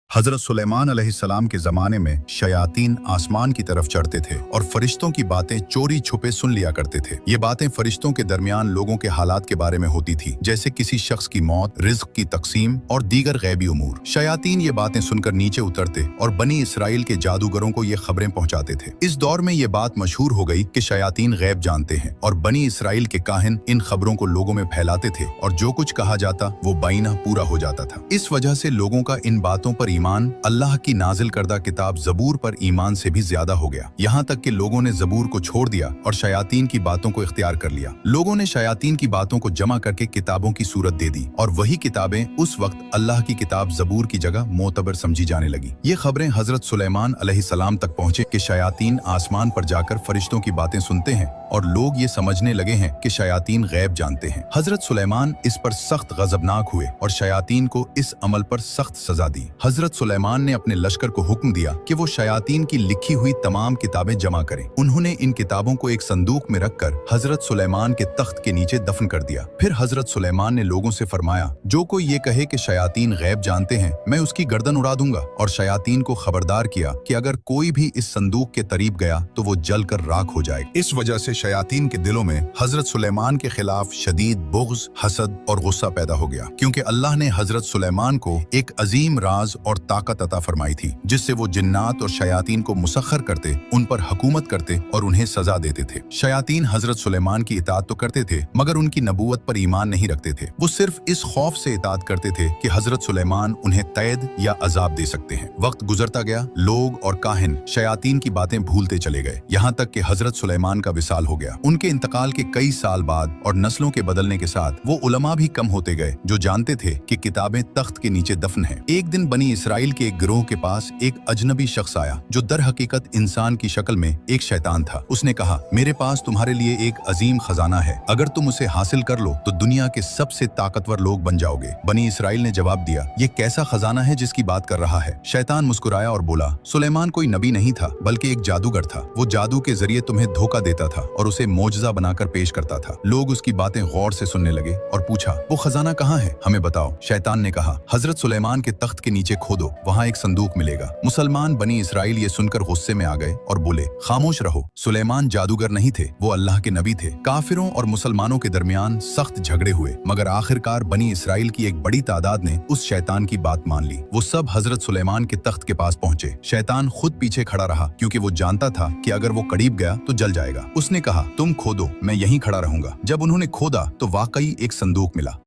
हजरत सुलेमान अलैहिस्सलाम के ज़माने में शयातीन आसमान की तरफ चढ़ते थे और फरिश्तों की बातें चोरी छुपे सुन लिया करते थे। ये बातें फरिश्तों के दरमियान लोगों के हालात के बारे में होती थी, जैसे किसी शख्स की मौत, रिज्क की तकसीम और दीगर गैबी उमूर। शयातीन ये बातें सुनकर नीचे उतरते और बनी इसराइल के जादूगरों को ये खबरें पहुंचाते थे। इस दौर में ये बात मशहूर हो गई कि शयातीन गैब जानते हैं और बनी इसराइल के काहिन इन खबरों को लोगों में फैलाते थे और जो कुछ कहा जाता वो बाइना पूरा हो जाता था। इस वजह से लोगों का इन बातों पर ईमान अल्लाह की नाजिल करदा किताब ज़बूर पर ईमान से भी ज्यादा हो गया। यहाँ तक कि लोगों ने ज़बूर को छोड़ दिया और शयातीन की बातों को इख्तियार कर लिया। लोगों ने शयातीन की बातों को जमा करके किताबों की सूरत दे दी और वही किताबें उस वक्त अल्लाह की किताब ज़बूर की जगह मोतबर समझी जाने लगी। ये खबरें हजरत सुलेमान अलैहिस्सलाम तक पहुंचे कि शयातीन आसमान पर जाकर फरिश्तों की बातें सुनते हैं और लोग ये समझने लगे हैं कि शयातीन गैब जानते हैं। हजरत सुलेमान इस पर सख्त गजबनाक हुए और शयातीन को इस अमल पर सख्त सजा दी। हजरत सुलेमान ने अपने लश्कर को हुक्म दिया कि वो शयातीन की लिखी हुई तमाम किताबें जमा करें। उन्होंने इन किताबों को एक संदूक में रखकर हजरत सुलेमान के तख्त के नीचे दफन कर दिया। फिर हजरत सुलेमान ने लोगों से फरमाया, जो कोई ये कहे कि शयातीन गैब जानते हैं, मैं उसकी गर्दन उड़ा दूंगा। और शयातीन को खबरदार किया कि अगर कोई भी इस संदूक के करीब गया तो वो जलकर राख हो जाएगा। इस वजह से शयातीन के दिलों में हजरत सुलेमान के खिलाफ शदीद बुग़्ज़, हसद और गुस्सा पैदा हो गया, क्योंकि अल्लाह ने हजरत सुलेमान को एक अजीम राज और ताकत अता फरमाई थी, जिससे वो जिन्नात और शयातीन को मुसख्खर करते, उन पर हुकूमत करते और उन्हें सजा देते थे। शयातीन हजरत सुलेमान की इताअत तो करते थे, मगर उनकी नबूवत पर ईमान नहीं रखते थे। वो सिर्फ इस खौफ से इताअत करते थे कि हजरत सुलेमान उन्हें कैद या अजाब दे सकते हैं। वक्त गुजरता गया, लोग और काहिन शयातीन की बातें भूलते चले गए, यहाँ तक कि हजरत सुलेमान का विसाल हो गया। उनके इंतकाल के कई साल बाद और नस्लों के बदलने के साथ वो उलमा भी कम होते गए जो जानते थे कि किताबें तख्त के नीचे दफन हैं। एक दिन बनी इसराइल के एक गिरोह के पास एक अजनबी शख्स आया जो दर हकीकत इंसान की शक्ल में एक शैतान था। उसने कहा, मेरे पास तुम्हारे लिए एक अजीम खजाना है, अगर तुम उसे हासिल कर लो तो दुनिया के सबसे ताकतवर लोग बन जाओगे। बनी इसराइल ने जवाब दिया, ये कैसा खजाना है जिसकी बात कर रहा है? शैतान मुस्कुराया और बोला, सुलेमान कोई नबी नहीं था बल्कि एक जादूगर था। वो जादू के जरिए तुम्हें धोखा देता था और उसे मोजज़ा बनाकर पेश करता था। लोग उसकी बातें गौर से सुनने लगे और पूछा, वो खजाना कहाँ है, हमें बताओ। शैतान ने कहा, हजरत सुलेमान के तख्त के नीचे खोदो, वहाँ एक संदूक मिलेगा। मुसलमान बनी इसराइल ये सुनकर गुस्से में आ गए और बोले, खामोश रहो, सुलेमान जादूगर नहीं थे, वो अल्लाह के नबी थे। काफिरों और मुसलमानों के दरमियान सख्त झगड़े हुए, मगर आखिरकार बनी इसराइल की एक बड़ी तादाद ने उस शैतान की बात मान ली। वो सब हजरत सुलेमान के तख्त के पास पहुंचे। शैतान खुद पीछे खड़ा रहा, क्योंकि वो जानता था कि अगर वो करीब गया तो जल जाएगा। उसने कहा, तुम खोदो, मैं यहीं खड़ा रहूंगा। जब उन्होंने खोदा तो वाकई एक संदूक मिला।